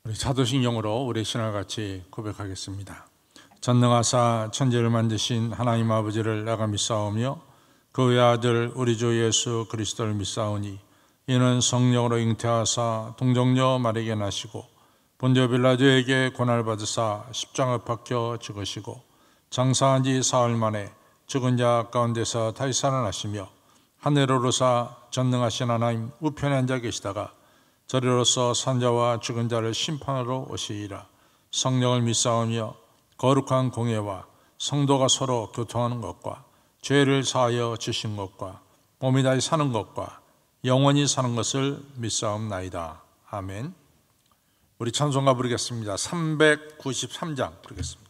우리 자도신경으로 우리 신앙을 같이 고백하겠습니다. 전능하사 천지를 만드신 하나님 아버지를 내가 믿사오며 그 외아들 우리 주 예수 그리스도를 믿사오니 이는 성령으로 잉태하사 동정녀 마리아에게 나시고 본디오 빌라도에게 고난을 받으사 십자가에 박혀 죽으시고 장사한 지 사흘 만에 죽은 자 가운데서 다시 살아나시며 하늘로 오르사 전능하신 하나님 우편에 앉아 계시다가 저리로서 산자와 죽은 자를 심판하러 오시리라. 성령을 믿사오며 거룩한 공예와 성도가 서로 교통하는 것과 죄를 사하여 주신 것과 몸이 다시 사는 것과 영원히 사는 것을 믿사옵나이다. 아멘. 우리 찬송가 부르겠습니다. 393장 부르겠습니다.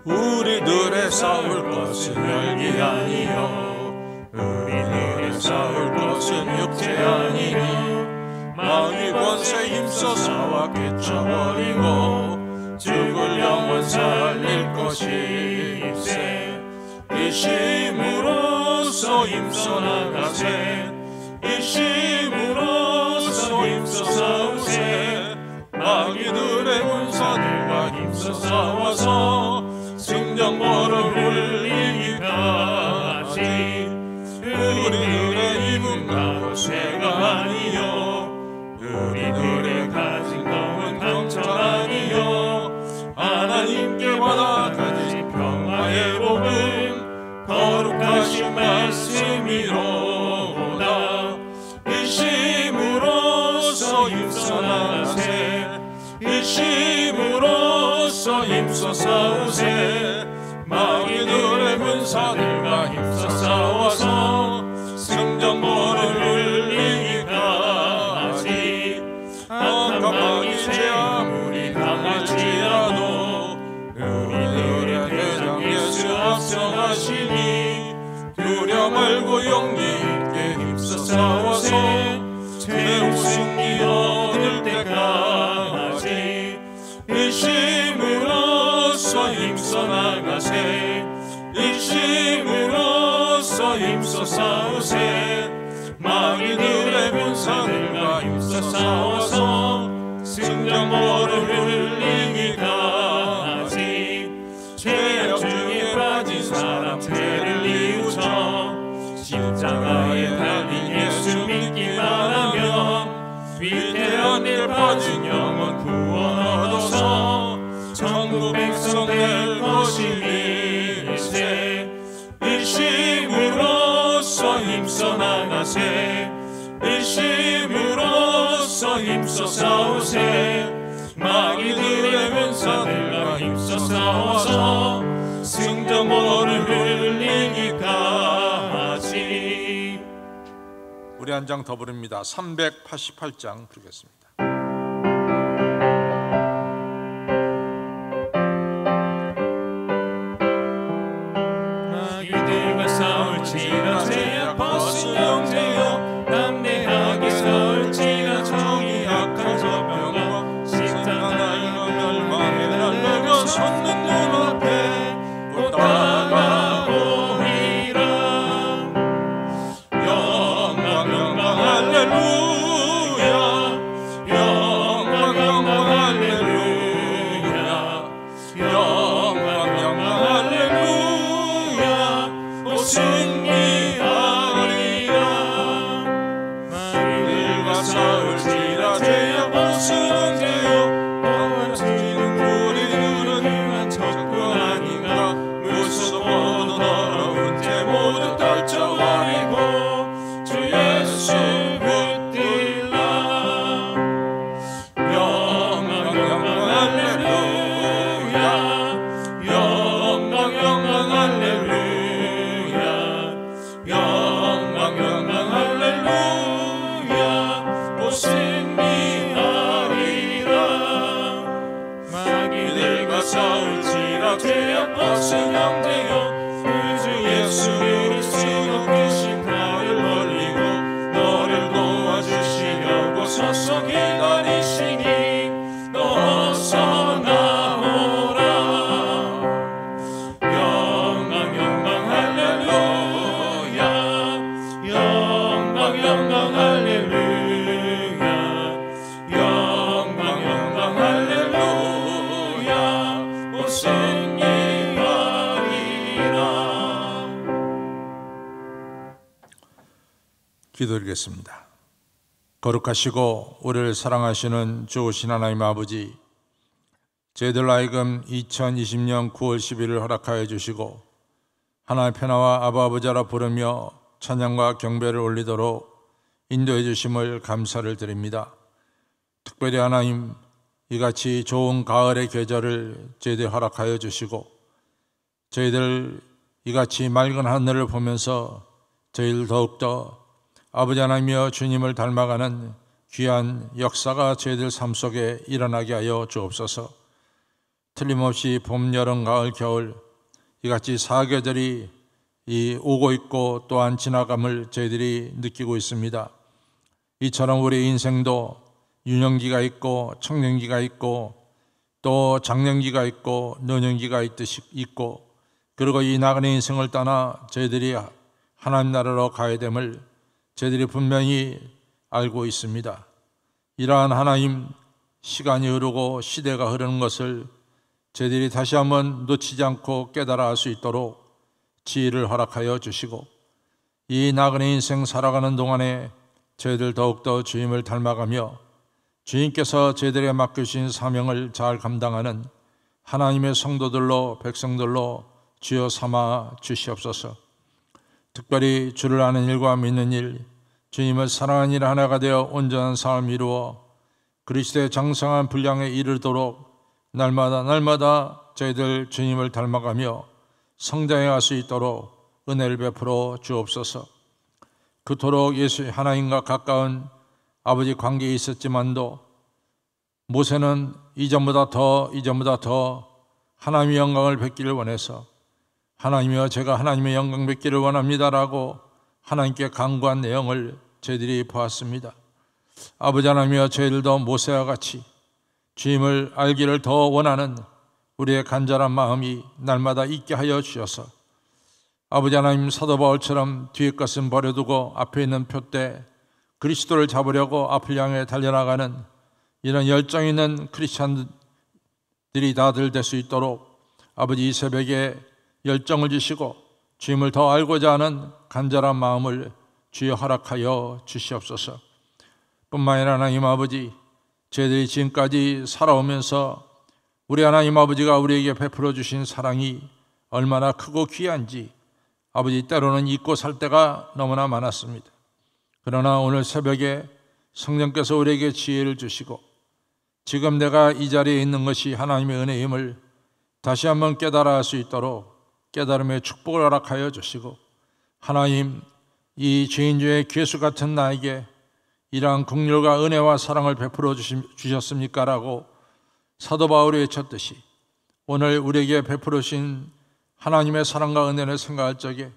우리들의 싸울 것은 혈기 아니요 우리들의 싸울 것은 육체 아니니 마귀 권세 힘써 싸워 깨쳐버리고 죽을 영혼 살릴 것이세. 이심으로써 힘써 나가세. 이심으로써 힘써 싸우세. 마귀들의 군사들과 힘써 싸워서 승전보를 울리기까지. 우리들의 힘은 쇠가 아니요 우리들의 가진 것은 강철 아니요 하나님께 받아 가진 평화의 복음 거룩하신 말씀이로다. 일심으로써 힘써 나가세. 일심으로써 힘써 싸우세. 마귀들의 군사들과 힘써 싸워서 승전보를 울리기까지. 악한 마귀 죄 아무리 강할지라도 우리들의 대장 예수 앞서가시니 두려움 말고 용기 있게 힘써 싸워서 최후 승리 얻을 때까지. 일심으로써 힘써 나가세. 일심으로써 힘써 싸우세. 마귀들의 군사들과 힘써 싸워서 승전보를 울리기까지. 죄악 중에 빠진 사람 죄를 뉘우쳐 십자가에 달린 예수 믿기만 하면 위대한 일 받은 영혼 구원 얻어서 천국 백성 될 것이니세. 일심으로써 힘써 나가세. 일심으로써 힘써 싸우세. 마귀들의 군사들과 힘써 싸워서 승전보를 울리기까지. 우리 한 장 더 부릅니다. 388장 부르겠습니다. 마귀들과 싸울지라 죄악 벗은 형제여 담대하게 싸울지라 정의 약한 저병과 식상한 멸망에 날려가 섰는 눈앞에 곧 다가오리라. 영광 영광 할렐루야. 영광 영광 할렐루야. 영광 영광 할렐루야. 오 승리하리라. 마귀들과 싸울지라 죄악 벗은 형제여 넘어지는 우리들은 행한 적군 아닌가. 무서워도 더러운 죄 모두 떨쳐버리고 주 예수 붙들라. 영광 영광 할렐루야. 영광 영광 할렐루야. 영광 영광 할렐루야. 오 승리하리라. 마귀들과 싸울지라 죄악 벗은 형제여 주 예수 그리스도 크신 나를 벌리고 너를 도와주시려고 서서 기다리시니 어서 나오라. 영광 영광 할렐루야. 기도드리겠습니다. 거룩하시고 우리를 사랑하시는 좋으신 하나님 아버지, 저희들 하여금 2020년 9월 10일을 허락하여 주시고 하나님의 편화와 아바 아버지라 부르며 찬양과 경배를 올리도록 인도해 주심을 감사를 드립니다. 특별히 하나님, 이같이 좋은 가을의 계절을 저희들 허락하여 주시고 저희들 이같이 맑은 하늘을 보면서 저희들 더욱더 아버지 하나님이여 주님을 닮아가는 귀한 역사가 저희들 삶 속에 일어나게 하여 주옵소서. 틀림없이 봄, 여름, 가을, 겨울 이같이 사계절이 오고 있고 또한 지나감을 저희들이 느끼고 있습니다. 이처럼 우리 인생도 유년기가 있고 청년기가 있고 또 장년기가 있고 노년기가 있고, 그리고 이 나그네 인생을 떠나 저희들이 하나님 나라로 가야 됨을 저희들이 분명히 알고 있습니다. 이러한 하나님, 시간이 흐르고 시대가 흐르는 것을 저희들이 다시 한번 놓치지 않고 깨달아 알 수 있도록 지혜를 허락하여 주시고 이 나그네 인생 살아가는 동안에 저희들 더욱더 주님을 닮아가며 주님께서 저희들에게 맡겨주신 사명을 잘 감당하는 하나님의 성도들로, 백성들로 주여 삼아 주시옵소서. 특별히 주를 아는 일과 믿는 일, 주님을 사랑하는 일 하나가 되어 온전한 삶을 이루어 그리스도의 장성한 분량에 이르도록 날마다 저희들 주님을 닮아가며 성장해 갈 수 있도록 은혜를 베풀어 주옵소서. 그토록 예수 하나님과 가까운 아버지 관계에 있었지만도 모세는 이전보다 더 하나님의 영광을 뵙기를 원해서 하나님이여 제가 하나님의 영광 뵙기를 원합니다라고 하나님께 간구한 내용을 저희들이 보았습니다. 아버지 하나님이여 저희들도 모세와 같이 주님을 알기를 더 원하는 우리의 간절한 마음이 날마다 있게 하여 주셔서 아버지 하나님, 사도 바울처럼 뒤에 것은 버려두고 앞에 있는 표대 그리스도를 잡으려고 앞을 향해 달려나가는 이런 열정 있는 크리스찬들이 다들 될 수 있도록 아버지 이 새벽에 열정을 주시고 주님을 더 알고자 하는 간절한 마음을 주여 허락하여 주시옵소서. 뿐만 아니라 하나님 아버지, 저희들이 지금까지 살아오면서 우리 하나님 아버지가 우리에게 베풀어 주신 사랑이 얼마나 크고 귀한지 아버지 때로는 잊고 살 때가 너무나 많았습니다. 그러나 오늘 새벽에 성령께서 우리에게 지혜를 주시고 지금 내가 이 자리에 있는 것이 하나님의 은혜임을 다시 한번 깨달아 할 수 있도록 깨달음의 축복을 허락하여 주시고 하나님, 이 죄인 중에 괴수 같은 나에게 이러한 긍휼과 은혜와 사랑을 베풀어 주셨습니까? 라고 사도 바울이 외쳤듯이 오늘 우리에게 베풀어 주신 하나님의 사랑과 은혜를 생각할 적에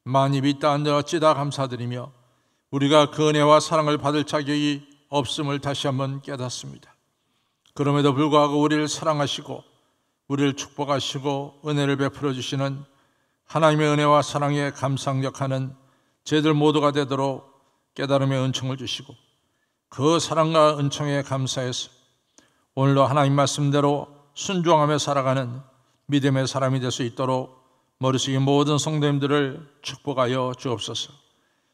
만입이 있다 한들 어찌다 감사드리며 우리가 그 은혜와 사랑을 받을 자격이 없음을 다시 한번 깨닫습니다. 그럼에도 불구하고 우리를 사랑하시고 우리를 축복하시고 은혜를 베풀어 주시는 하나님의 은혜와 사랑에 감상력하는 저희들 모두가 되도록 깨달음의 은총을 주시고 그 사랑과 은총에 감사해서 오늘도 하나님 말씀대로 순종하며 살아가는 믿음의 사람이 될 수 있도록 머릿속의 모든 성도님들을 축복하여 주옵소서.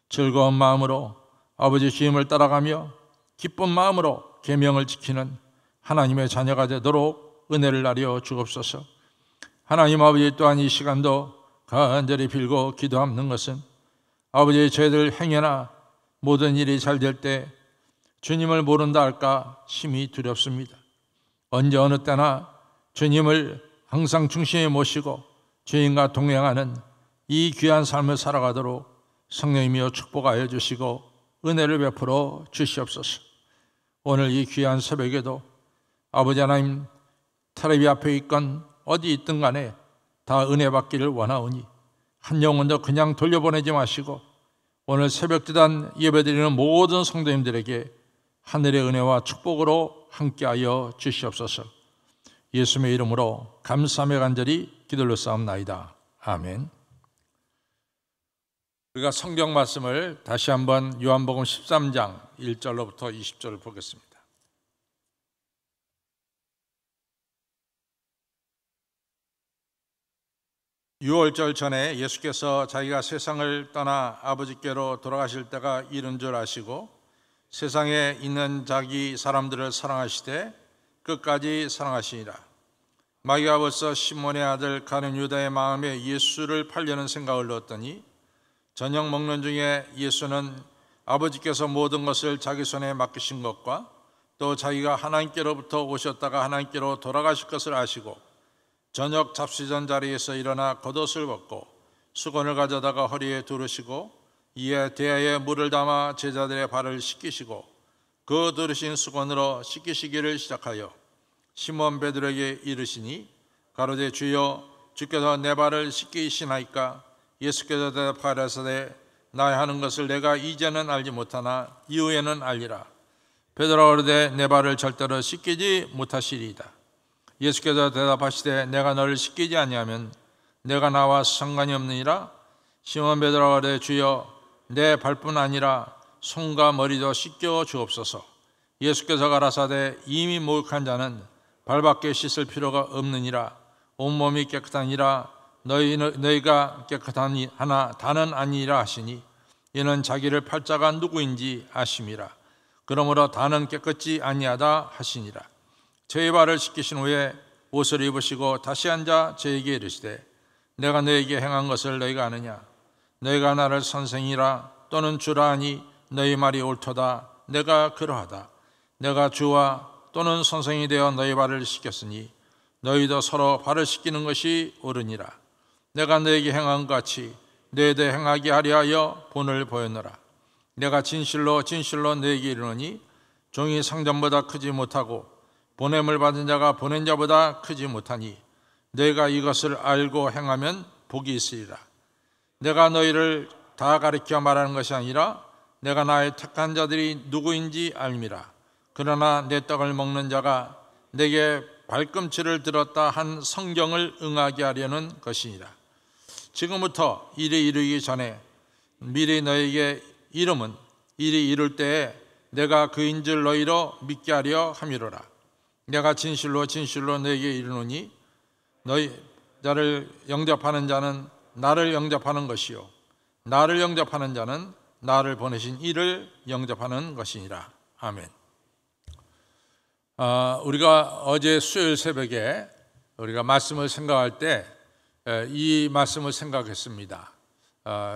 즐거운 마음으로 아버지 주님을 따라가며 기쁜 마음으로 계명을 지키는 하나님의 자녀가 되도록 은혜를 나려 주옵소서. 하나님 아버지, 또한 이 시간도 간절히 빌고 기도하는 것은 아버지의 저희들 행여나 모든 일이 잘 될 때 주님을 모른다 할까 심히 두렵습니다. 언제 어느 때나 주님을 항상 중심에 모시고 주님과 동행하는 이 귀한 삶을 살아가도록 성령님이여 축복하여 주시고 은혜를 베풀어 주시옵소서. 오늘 이 귀한 새벽에도 아버지 하나님, 텔레비 앞에 있건 어디 있든 간에 다 은혜 받기를 원하오니 한 영혼도 그냥 돌려보내지 마시고 오늘 새벽기단 예배드리는 모든 성도님들에게 하늘의 은혜와 축복으로 함께하여 주시옵소서. 예수님의 이름으로 감사하며 간절히 기도를 싸움나이다. 아멘. 우리가 성경 말씀을 다시 한번 요한복음 13장 1절로부터 20절을 보겠습니다. 유월절 전에 예수께서 자기가 세상을 떠나 아버지께로 돌아가실 때가 이른 줄 아시고 세상에 있는 자기 사람들을 사랑하시되 끝까지 사랑하시니라. 마귀가 벌써 시몬의 아들 가룟 유다의 마음에 예수를 팔려는 생각을 넣었더니 저녁 먹는 중에 예수는 아버지께서 모든 것을 자기 손에 맡기신 것과 또 자기가 하나님께로부터 오셨다가 하나님께로 돌아가실 것을 아시고 저녁 잡수던 자리에서 일어나 겉옷을 벗고 수건을 가져다가 허리에 두르시고 이에 대야에 물을 담아 제자들의 발을 씻기시고 그 두르신 수건으로 씻기시기를 시작하여 시몬 베드로에게 이르시니 가로되 주여 주께서 내 발을 씻기시나이까? 예수께서 대답하시되 나의 하는 것을 내가 이제는 알지 못하나 이후에는 알리라. 베드로가 가로되 내 발을 절대로 씻기지 못하시리이다. 예수께서 대답하시되 내가 너를 씻기지 아니하면 내가 나와 상관이 없느니라. 시몬 베드로가 가로되 주여 내 발뿐 아니라 손과 머리도 씻겨 주옵소서. 예수께서 가라사대 이미 목욕한 자는 발밖에 씻을 필요가 없느니라. 온몸이 깨끗하니라. 너희가 깨끗하니 하나 다는 아니라 하시니 이는 자기를 팔 자가 누구인지 아심이라. 그러므로 다는 깨끗지 아니하다 하시니라. 저희 발을 씻기신 후에 옷을 입으시고 다시 앉아 저에게 이르시되 내가 너에게 행한 것을 너희가 아느냐? 너희가 나를 선생이라 또는 주라 하니 너희 말이 옳도다. 내가 그러하다. 내가 주와 또는 선생이 되어 너희 발을 씻겼으니 너희도 서로 발을 씻기는 것이 옳으니라. 내가 너에게 행한 것 같이 너희도 행하게 하려 하여 본을 보였노라. 내가 진실로 너에게 이르노니 종이 상전보다 크지 못하고 보냄을 받은 자가 보낸 자보다 크지 못하니 너희가 이것을 알고 행하면 복이 있으리라. 내가 너희를 다 가리켜 말하는 것이 아니라 내가 나의 택한 자들이 누구인지 알미라. 그러나 내 떡을 먹는 자가 내게 발꿈치를 들었다 한 성경을 응하게 하려는 것이니라. 지금부터 일이 이르기 전에 미리 너에게 이름은 일이 이룰 때에 내가 그인 줄 너희로 믿게 하려 함이로라. 내가 진실로 너에게 이르노니 너희 나를 영접하는 자는 나를 영접하는 것이요 나를 영접하는 자는 나를 보내신 이를 영접하는 것이니라. 아멘. 우리가 어제 수요일 새벽에 우리가 말씀을 생각할 때 이 말씀을 생각했습니다.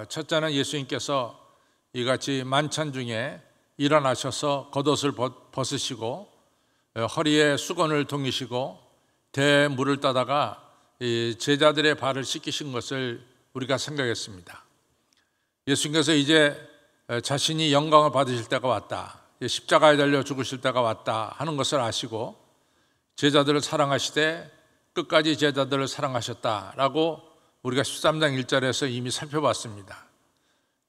첫째는 예수님께서 이같이 만찬 중에 일어나셔서 겉옷을 벗으시고 허리에 수건을 동이시고 대물을 따다가 제자들의 발을 씻기신 것을 우리가 생각했습니다. 예수님께서 이제 자신이 영광을 받으실 때가 왔다, 십자가에 달려 죽으실 때가 왔다 하는 것을 아시고 제자들을 사랑하시되 끝까지 제자들을 사랑하셨다라고 우리가 13장 1절에서 이미 살펴봤습니다.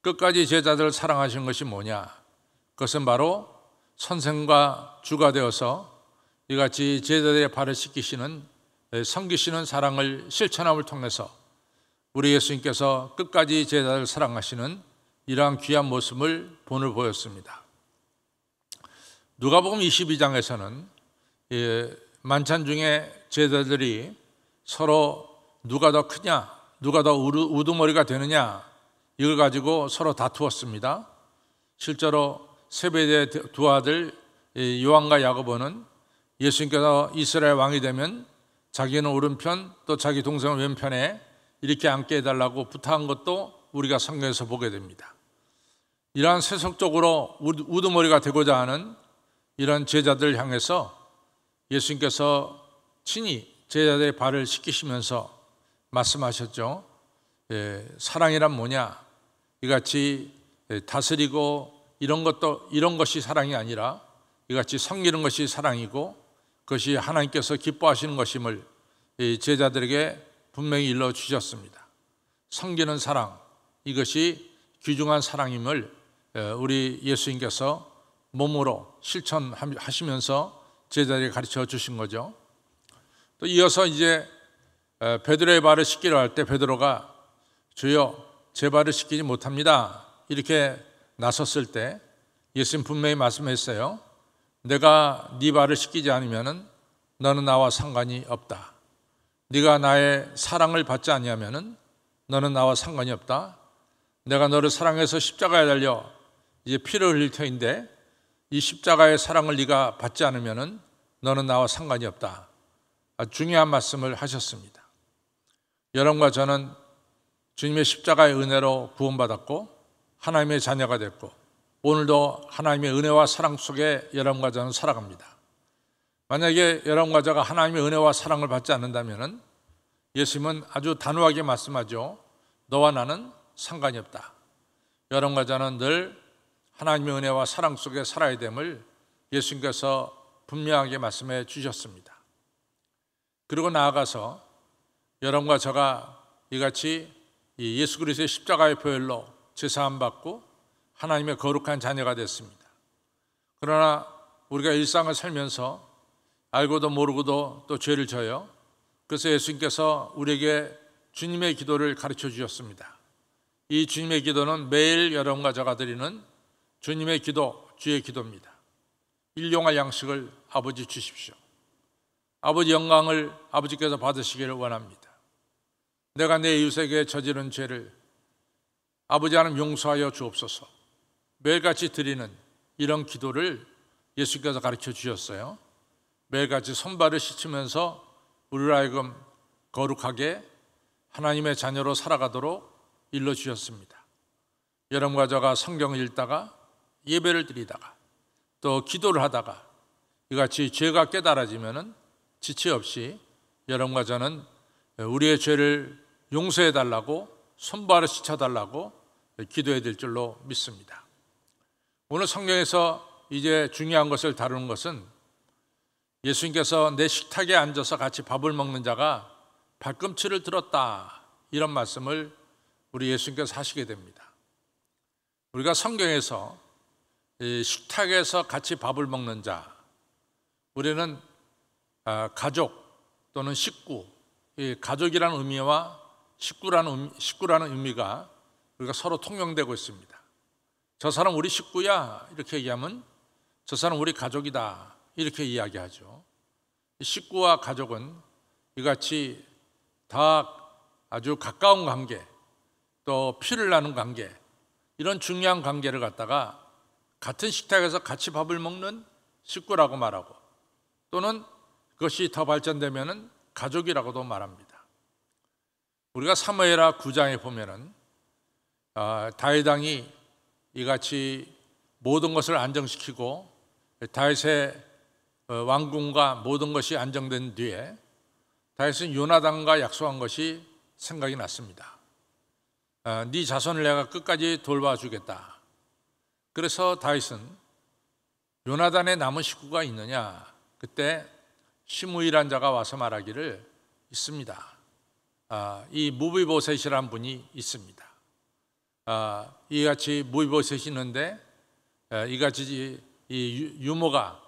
끝까지 제자들을 사랑하신 것이 뭐냐? 그것은 바로 선생과 주가 되어서 이같이 제자들의 발을 씻기시는 섬기시는 사랑을 실천함을 통해서 우리 예수님께서 끝까지 제자들을 사랑하시는 이러한 귀한 모습을 본을 보였습니다. 누가복음 22장에서는 만찬 중에 제자들이 서로 누가 더 크냐, 누가 더 우두머리가 되느냐 이걸 가지고 서로 다투었습니다. 실제로 세베대의 두 아들 요한과 야고보는 예수님께서 이스라엘 왕이 되면 자기는 오른편 또 자기 동생은 왼편에 이렇게 앉게 해달라고 부탁한 것도 우리가 성경에서 보게 됩니다. 이러한 세속적으로 우두머리가 되고자 하는 이런 제자들을 향해서 예수님께서 친히 제자들의 발을 씻기시면서 말씀하셨죠. 사랑이란 뭐냐? 이같이 다스리고 이런 것이 사랑이 아니라 이같이 섬기는 것이 사랑이고 그것이 하나님께서 기뻐하시는 것임을 제자들에게 분명히 일러 주셨습니다. 섬기는 사랑, 이것이 귀중한 사랑임을 우리 예수님께서 몸으로 실천하시면서 제자들에게 가르쳐 주신 거죠. 또 이어서 이제 베드로의 발을 씻기려 할 때 베드로가 주여 제 발을 씻기지 못합니다 이렇게 나섰을 때 예수님 분명히 말씀했어요. 내가 네 발을 씻기지 않으면 너는 나와 상관이 없다. 네가 나의 사랑을 받지 아니하면 너는 나와 상관이 없다. 내가 너를 사랑해서 십자가에 달려 이제 피를 흘릴 터인데 이 십자가의 사랑을 네가 받지 않으면은 너는 나와 상관이 없다. 아주 중요한 말씀을 하셨습니다. 여러분과 저는 주님의 십자가의 은혜로 구원받았고 하나님의 자녀가 됐고 오늘도 하나님의 은혜와 사랑 속에 여러분과 저는 살아갑니다. 만약에 여러분과 저가 하나님의 은혜와 사랑을 받지 않는다면 예수님은 아주 단호하게 말씀하죠. 너와 나는 상관이 없다. 여러분과 저는 늘 하나님의 은혜와 사랑 속에 살아야 됨을 예수님께서 분명하게 말씀해 주셨습니다. 그리고 나아가서 여러분과 저가 이같이 예수 그리스도의 십자가의 보혈로 제사함 받고 하나님의 거룩한 자녀가 됐습니다. 그러나 우리가 일상을 살면서 알고도 모르고도 또 죄를 져요. 그래서 예수님께서 우리에게 주님의 기도를 가르쳐 주셨습니다. 이 주님의 기도는 매일 여러분과 저가 드리는 주님의 기도, 주의 기도입니다. 일용할 양식을 아버지 주십시오. 아버지 영광을 아버지께서 받으시기를 원합니다. 내가 내 이웃에게 저지른 죄를 아버지 하나님 용서하여 주옵소서. 매일같이 드리는 이런 기도를 예수께서 가르쳐 주셨어요. 매일같이 손발을 씻으면서 우리를 하여금 거룩하게 하나님의 자녀로 살아가도록 일러주셨습니다. 여러분과 저가 성경을 읽다가 예배를 드리다가 또 기도를 하다가 이같이 죄가 깨달아지면 지체 없이 여러분과 저는 우리의 죄를 용서해 달라고 손발을 씻어 달라고 기도해야 될 줄로 믿습니다. 오늘 성경에서 이제 중요한 것을 다루는 것은 예수님께서 내 식탁에 앉아서 같이 밥을 먹는 자가 발꿈치를 들었다 이런 말씀을 우리 예수님께서 하시게 됩니다. 우리가 성경에서 식탁에서 같이 밥을 먹는 자, 우리는 가족 또는 식구, 가족이라는 의미와 식구라는 의미가 우리가 서로 통용되고 있습니다. 저 사람 우리 식구야 이렇게 얘기하면 저 사람 우리 가족이다 이렇게 이야기하죠. 식구와 가족은 이같이 다 아주 가까운 관계, 또 피를 나눈 관계, 이런 중요한 관계를 갖다가 같은 식탁에서 같이 밥을 먹는 식구라고 말하고 또는 그것이 더 발전되면 가족이라고도 말합니다. 우리가 사무엘하 9장에 보면은 다윗 왕이 이같이 모든 것을 안정시키고 다윗의 왕궁과 모든 것이 안정된 뒤에 다윗은 요나단과 약속한 것이 생각이 났습니다. 네 자손을 내가 끝까지 돌봐주겠다. 그래서 다윗은 요나단의 남은 식구가 있느냐? 그때 시므이란 자가 와서 말하기를 있습니다. 이 무비보셋이라는 분이 있습니다. 이같이 무비보셋이 있는데 이같이 이 유모가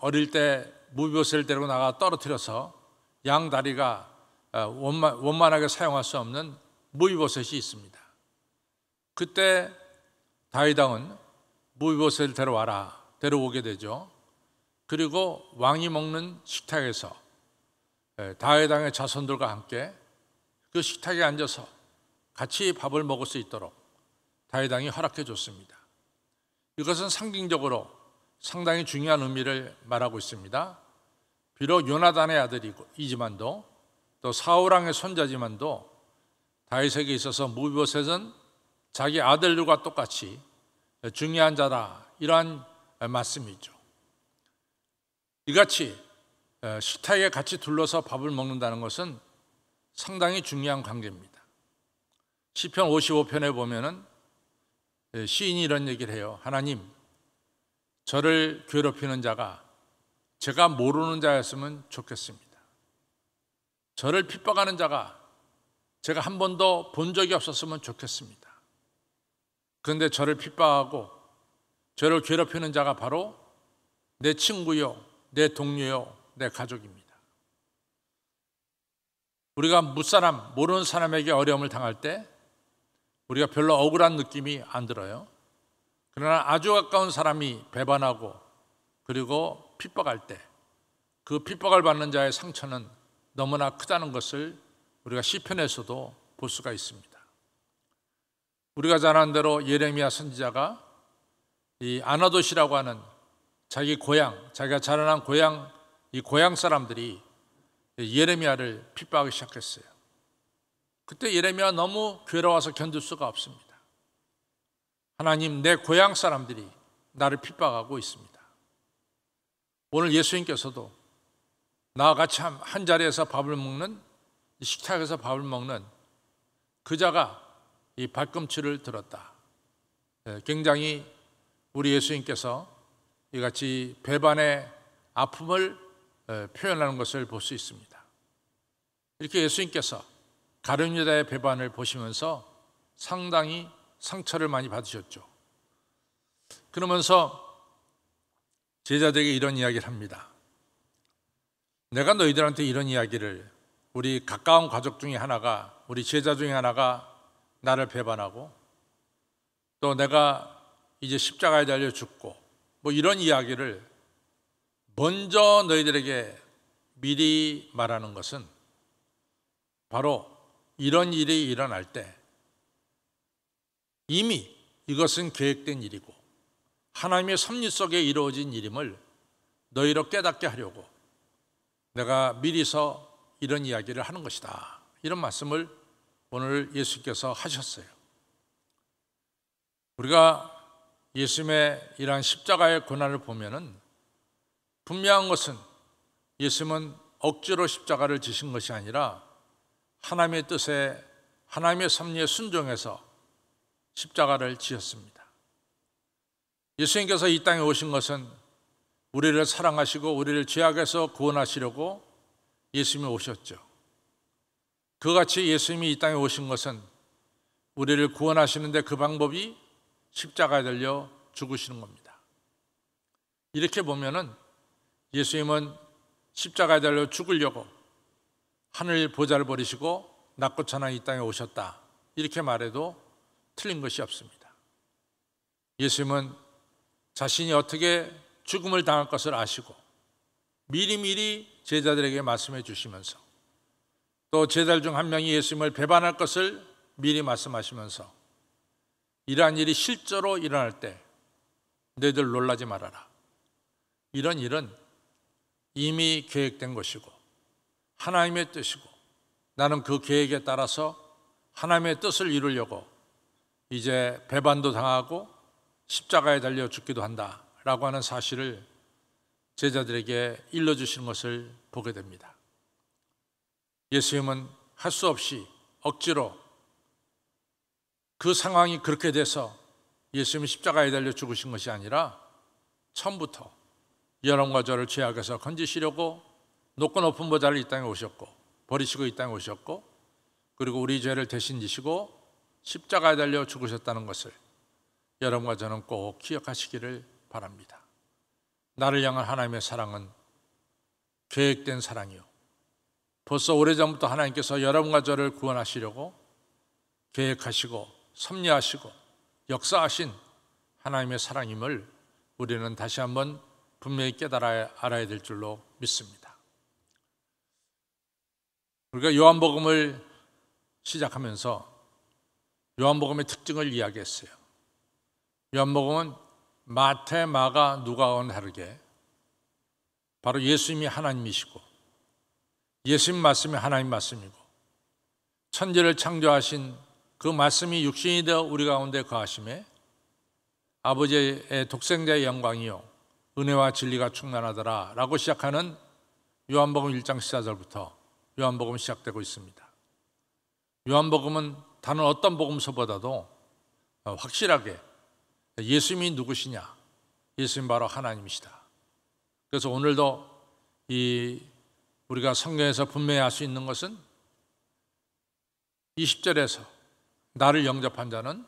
어릴 때 무비보셋을 데리고 나가 떨어뜨려서 양 다리가 원만하게 사용할 수 없는 무비보셋이 있습니다. 그때 다윗 왕은 무비보셋을 데려오게 되죠. 그리고 왕이 먹는 식탁에서 다윗 왕의 자손들과 함께 그 식탁에 앉아서 같이 밥을 먹을 수 있도록 다윗 왕이 허락해 줬습니다. 이것은 상징적으로 상당히 중요한 의미를 말하고 있습니다. 비록 요나단의 아들이지만도 또 사울 왕의 손자지만도 다윗에게 있어서 무비보셋은 자기 아들들과 똑같이 중요한 자다 이러한 말씀이죠. 이같이 식탁에 같이 둘러서 밥을 먹는다는 것은 상당히 중요한 관계입니다. 시편 55편에 보면은 시인이 이런 얘기를 해요. 하나님, 저를 괴롭히는 자가 제가 모르는 자였으면 좋겠습니다. 저를 핍박하는 자가 제가 한 번도 본 적이 없었으면 좋겠습니다. 그런데 저를 핍박하고 저를 괴롭히는 자가 바로 내 친구요, 내 동료요, 내 가족입니다. 우리가 무사람, 모르는 사람에게 어려움을 당할 때 우리가 별로 억울한 느낌이 안 들어요. 그러나 아주 가까운 사람이 배반하고 그리고 핍박할 때 그 핍박을 받는 자의 상처는 너무나 크다는 것을 우리가 시편에서도 볼 수가 있습니다. 우리가 잘 아는 대로 예레미야 선지자가 이 아나돗이라고 하는 자기 고향, 자기가 자라난 고향, 이 고향 사람들이 예레미야를 핍박하기 시작했어요. 그때 예레미야 너무 괴로워서 견딜 수가 없습니다. 하나님, 내 고향 사람들이 나를 핍박하고 있습니다. 오늘 예수님께서도 나와 같이 한 자리에서 밥을 먹는, 식탁에서 밥을 먹는 그자가 이 발꿈치를 들었다. 굉장히 우리 예수님께서 이같이 배반의 아픔을 표현하는 것을 볼 수 있습니다. 이렇게 예수님께서 가룟 유다의 배반을 보시면서 상당히 상처를 많이 받으셨죠. 그러면서 제자들에게 이런 이야기를 합니다. 내가 너희들한테 이런 이야기를, 우리 가까운 가족 중에 하나가, 우리 제자 중에 하나가 나를 배반하고 또 내가 이제 십자가에 달려 죽고 뭐 이런 이야기를 먼저 너희들에게 미리 말하는 것은 바로 이런 일이 일어날 때 이미 이것은 계획된 일이고 하나님의 섭리 속에 이루어진 일임을 너희로 깨닫게 하려고 내가 미리서 이런 이야기를 하는 것이다. 이런 말씀을 오늘 예수께서 하셨어요. 우리가 예수님의 이러한 십자가의 고난을 보면은 분명한 것은 예수님은 억지로 십자가를 지신 것이 아니라 하나님의 뜻에, 하나님의 섭리에 순종해서 십자가를 지었습니다. 예수님께서 이 땅에 오신 것은 우리를 사랑하시고 우리를 죄악에서 구원하시려고 예수님이 오셨죠. 그같이 예수님이 이 땅에 오신 것은 우리를 구원하시는데 그 방법이 십자가에 달려 죽으시는 겁니다. 이렇게 보면은 예수님은 십자가에 달려 죽으려고 하늘 보좌를 버리시고 낮고 천한 이 땅에 오셨다. 이렇게 말해도 틀린 것이 없습니다. 예수님은 자신이 어떻게 죽음을 당할 것을 아시고 미리미리 제자들에게 말씀해 주시면서 또 제자들 중 한 명이 예수님을 배반할 것을 미리 말씀하시면서 이러한 일이 실제로 일어날 때 너희들 놀라지 말아라. 이런 일은 이미 계획된 것이고 하나님의 뜻이고 나는 그 계획에 따라서 하나님의 뜻을 이루려고 이제 배반도 당하고 십자가에 달려 죽기도 한다라고 하는 사실을 제자들에게 일러주시는 것을 보게 됩니다. 예수님은 할 수 없이 억지로 그 상황이 그렇게 돼서 예수님이 십자가에 달려 죽으신 것이 아니라 처음부터 여러분과 저를 죄악에서 건지시려고 높고 높은 보좌를 이 땅에 오셨고 버리시고 이 땅에 오셨고 그리고 우리 죄를 대신 지시고 십자가에 달려 죽으셨다는 것을 여러분과 저는 꼭 기억하시기를 바랍니다. 나를 향한 하나님의 사랑은 계획된 사랑이요, 벌써 오래전부터 하나님께서 여러분과 저를 구원하시려고 계획하시고 섭리하시고 역사하신 하나님의 사랑임을 우리는 다시 한번 분명히 알아야 될 줄로 믿습니다. 우리가 요한복음을 시작하면서 요한복음의 특징을 이야기했어요. 요한복음은 마태, 마가, 누가와는 다르게 바로 예수님이 하나님이시고 예수님 말씀이 하나님 말씀이고 천지를 창조하신 그 말씀이 육신이 되어 우리 가운데 거하심에 아버지의 독생자의 영광이요 은혜와 진리가 충만하더라 라고 시작하는 요한복음 1장 14절부터 요한복음이 시작되고 있습니다. 요한복음은 다른 어떤 복음서보다도 확실하게 예수님이 누구시냐, 예수님 바로 하나님이시다. 그래서 오늘도 우리가 성경에서 분명히 알 수 있는 것은 20절에서 나를 영접한 자는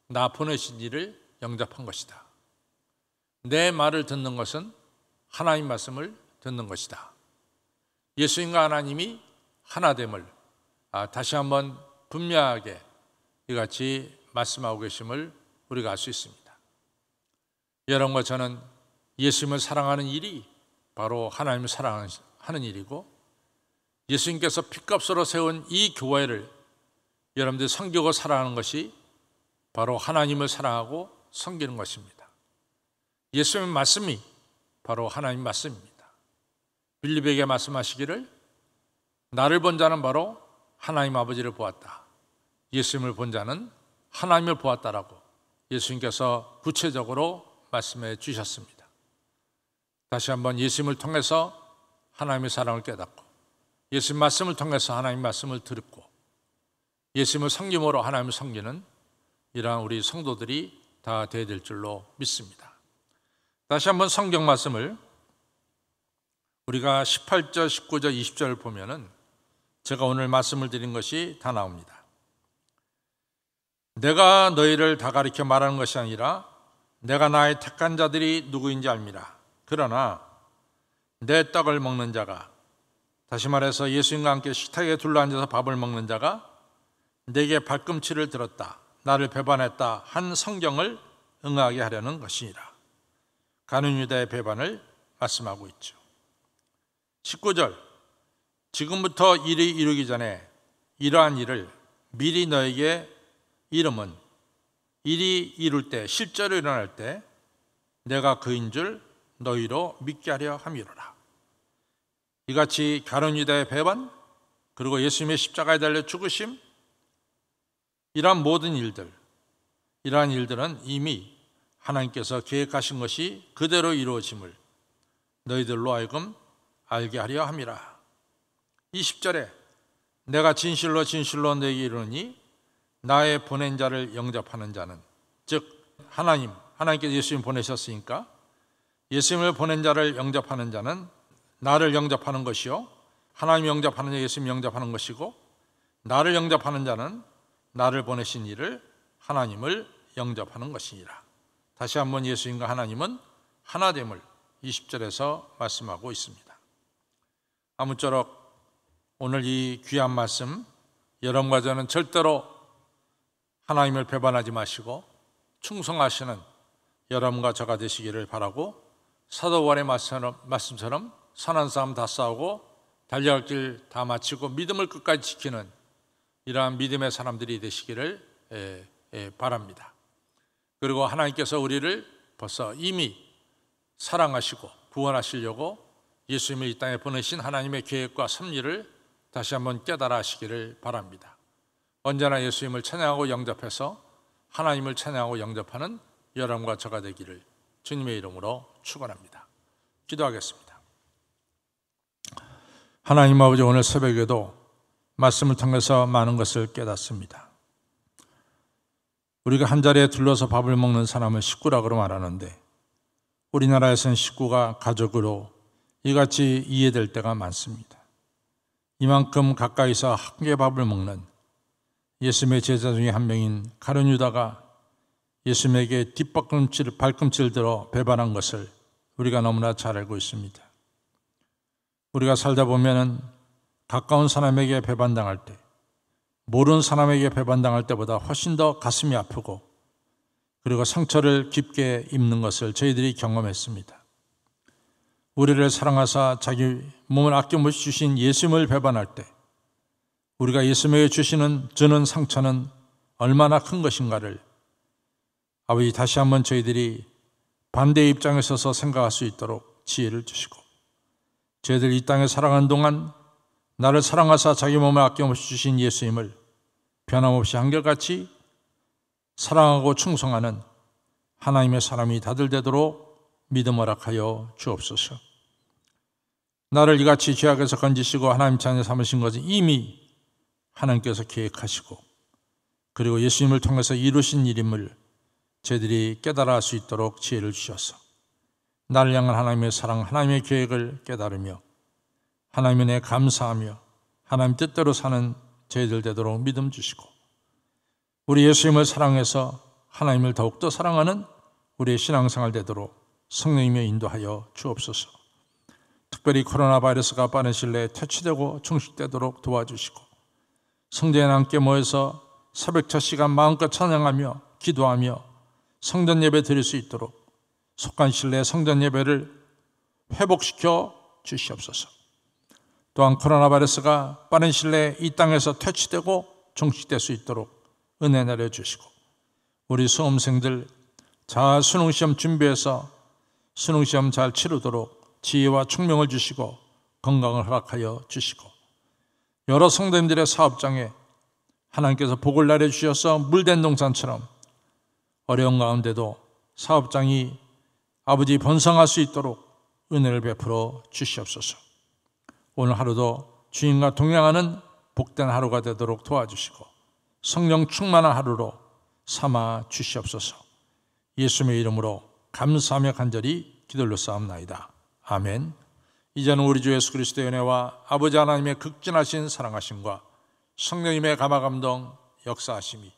나 보내신 이를 영접한 것이다. 내 말을 듣는 것은 하나님 말씀을 듣는 것이다. 예수님과 하나님이 하나됨을 다시 한번 분명하게 이같이 말씀하고 계심을 우리가 알 수 있습니다. 여러분과 저는 예수님을 사랑하는 일이 바로 하나님을 사랑하는 일이고 예수님께서 피값으로 세운 이 교회를 여러분들이 섬기고 살아가는 것이 바로 하나님을 사랑하고 섬기는 것입니다. 예수님의 말씀이 바로 하나님 말씀입니다. 빌립에게 말씀하시기를 나를 본 자는 바로 하나님 아버지를 보았다. 예수님을 본 자는 하나님을 보았다라고 예수님께서 구체적으로 말씀해 주셨습니다. 다시 한번 예수님을 통해서 하나님의 사랑을 깨닫고 예수님 말씀을 통해서 하나님 말씀을 듣고 예수님을 섬김으로 하나님을 섬기는 이러한 우리 성도들이 다 되어야 될 줄로 믿습니다. 다시 한번 성경 말씀을 우리가 18절, 19절, 20절을 보면은 제가 오늘 말씀을 드린 것이 다 나옵니다. 내가 너희를 다 가리켜 말하는 것이 아니라 내가 나의 택한 자들이 누구인지 알미라. 그러나 내 떡을 먹는 자가, 다시 말해서 예수님과 함께 식탁에 둘러앉아서 밥을 먹는 자가 내게 발꿈치를 들었다, 나를 배반했다 한 성경을 응하게 하려는 것이니라. 가룟 유다의 배반을 말씀하고 있죠. 19절, 지금부터 일이 이루기 전에 이러한 일을 미리 너에게 이름은 일이 이룰 때, 실제로 일어날 때 내가 그인 줄 너희로 믿게 하려 함이로라. 이같이 가룟 유다의 배반, 그리고 예수님의 십자가에 달려 죽으심, 이러한 모든 일들, 이러한 일들은 이미 하나님께서 계획하신 것이 그대로 이루어짐을 너희들로 하여금 알게 하려 함이라. 20절에 내가 진실로 진실로 너에게 이르노니 나의 보낸 자를 영접하는 자는, 즉 하나님께서 예수님 보내셨으니까 예수님을 보낸 자를 영접하는 자는 나를 영접하는 것이요, 하나님 영접하는 자 예수님 영접하는 것이고, 나를 영접하는 자는 나를 보내신 이를 하나님을 영접하는 것이니라. 다시 한번 예수님과 하나님은 하나됨을 20절에서 말씀하고 있습니다. 아무쪼록 오늘 이 귀한 말씀, 여러분과 저는 절대로 하나님을 배반하지 마시고 충성하시는 여러분과 저가 되시기를 바라고, 사도 바울의 말씀처럼 선한 싸움 다 싸우고 달려갈 길 다 마치고 믿음을 끝까지 지키는 이러한 믿음의 사람들이 되시기를 바랍니다. 그리고 하나님께서 우리를 벌써 이미 사랑하시고 구원하시려고 예수님을 이 땅에 보내신 하나님의 계획과 섭리를 다시 한번 깨달아 하시기를 바랍니다. 언제나 예수님을 찬양하고 영접해서 하나님을 찬양하고 영접하는 여러분과 저가 되기를 주님의 이름으로 축원합니다. 기도하겠습니다. 하나님 아버지, 오늘 새벽에도 말씀을 통해서 많은 것을 깨닫습니다. 우리가 한자리에 둘러서 밥을 먹는 사람을 식구라고 말하는데 우리나라에서는 식구가 가족으로 이같이 이해될 때가 많습니다. 이만큼 가까이서 함께 밥을 먹는 예수님의 제자 중에 한 명인 가룟 유다가 예수님에게 발꿈치를 들어 배반한 것을 우리가 너무나 잘 알고 있습니다. 우리가 살다 보면은 가까운 사람에게 배반당할 때, 모르는 사람에게 배반당할 때보다 훨씬 더 가슴이 아프고 그리고 상처를 깊게 입는 것을 저희들이 경험했습니다. 우리를 사랑하사 자기 몸을 아낌없이 주신 예수님을 배반할 때 우리가 예수님에게 주는 상처는 얼마나 큰 것인가를 아버지 다시 한번 저희들이 반대의 입장에 서서 생각할 수 있도록 지혜를 주시고, 저희들 이 땅에 살아가는 동안 나를 사랑하사 자기 몸을 아낌없이 주신 예수님을 변함없이 한결같이 사랑하고 충성하는 하나님의 사람이 다들 되도록 믿음 허락하여 주옵소서. 나를 이같이 죄악에서 건지시고 하나님 자녀 삼으신 것은 이미 하나님께서 계획하시고 그리고 예수님을 통해서 이루신 일임을 저희들이 깨달아 할 수 있도록 지혜를 주셔서 나를 향한 하나님의 사랑, 하나님의 계획을 깨달으며 하나님의 은혜에 감사하며 하나님 뜻대로 사는 저희들 되도록 믿음 주시고, 우리 예수님을 사랑해서 하나님을 더욱더 사랑하는 우리의 신앙생활 되도록 성령님의 인도하여 주옵소서. 특별히 코로나 바이러스가 빠른 시일 내에 퇴치되고 종식되도록 도와주시고, 성전에 함께 모여서 새벽 첫 시간 마음껏 찬양하며 기도하며 성전 예배 드릴 수 있도록 속한 시일 내에 성전 예배를 회복시켜 주시옵소서. 또한 코로나 바이러스가 빠른 시일 내에 이 땅에서 퇴치되고 종식될 수 있도록 은혜 내려주시고, 우리 수험생들 잘 수능시험 준비해서 수능시험 잘 치르도록 지혜와 총명을 주시고 건강을 허락하여 주시고, 여러 성도님들의 사업장에 하나님께서 복을 내려주셔서 물된 동산처럼 어려운 가운데도 사업장이 아버지 번성할 수 있도록 은혜를 베풀어 주시옵소서. 오늘 하루도 주님과 동행하는 복된 하루가 되도록 도와주시고 성령 충만한 하루로 삼아 주시옵소서. 예수님의 이름으로 감사하며 간절히 기도를 싸움나이다. 아멘. 이제는 우리 주 예수 그리스도의 은혜와 아버지 하나님의 극진하신 사랑하심과 성령님의 감화감동 역사하심이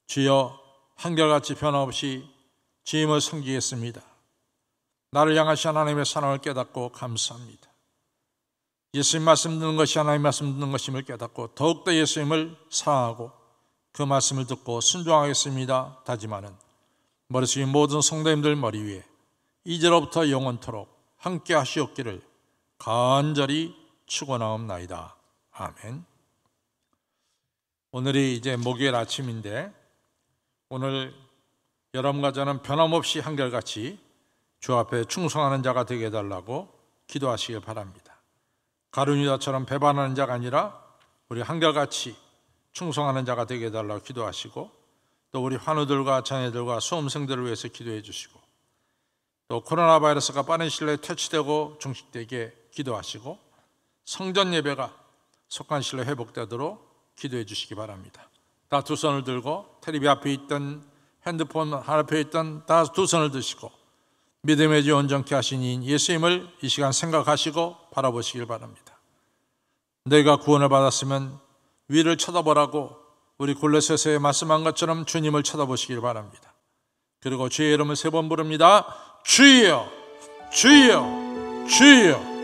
주여 한결같이 변함없이 주님을 섬기겠습니다. 나를 향하신 하나님의 사랑을 깨닫고 감사합니다. 예수님 말씀 듣는 것이 하나님 말씀 듣는 것임을 깨닫고 더욱더 예수님을 사랑하고 그 말씀을 듣고 순종하겠습니다 다짐하는 머리 숙인 모든 성도님들 머리 위에 이제로부터 영원토록 함께 하시옵기를 간절히 축원하옵나이다. 아멘. 오늘이 이제 목요일 아침인데 오늘 여러분과 저는 변함없이 한결같이 주 앞에 충성하는 자가 되게 해달라고 기도하시길 바랍니다. 가룟 유다처럼 배반하는 자가 아니라 우리 한결같이 충성하는 자가 되게 해달라고 기도하시고, 또 우리 환우들과 자녀들과 수험생들을 위해서 기도해 주시고, 또 코로나 바이러스가 빠른 시일 내에 퇴치되고 종식되게 기도하시고, 성전 예배가 속한 시일 내에 회복되도록 기도해 주시기 바랍니다. 다 두 손을 들고 텔레비 앞에 있던 핸드폰 앞에 있던 다 두 손을 드시고 믿음의 주 온전케 하신 이인 예수님을 이 시간 생각하시고 바라보시길 바랍니다. 너희가 구원을 받았으면 위를 쳐다보라고 우리 골로새서에 말씀한 것처럼 주님을 쳐다보시길 바랍니다. 그리고 주의 이름을 3번 부릅니다. 주여, 주여, 주여.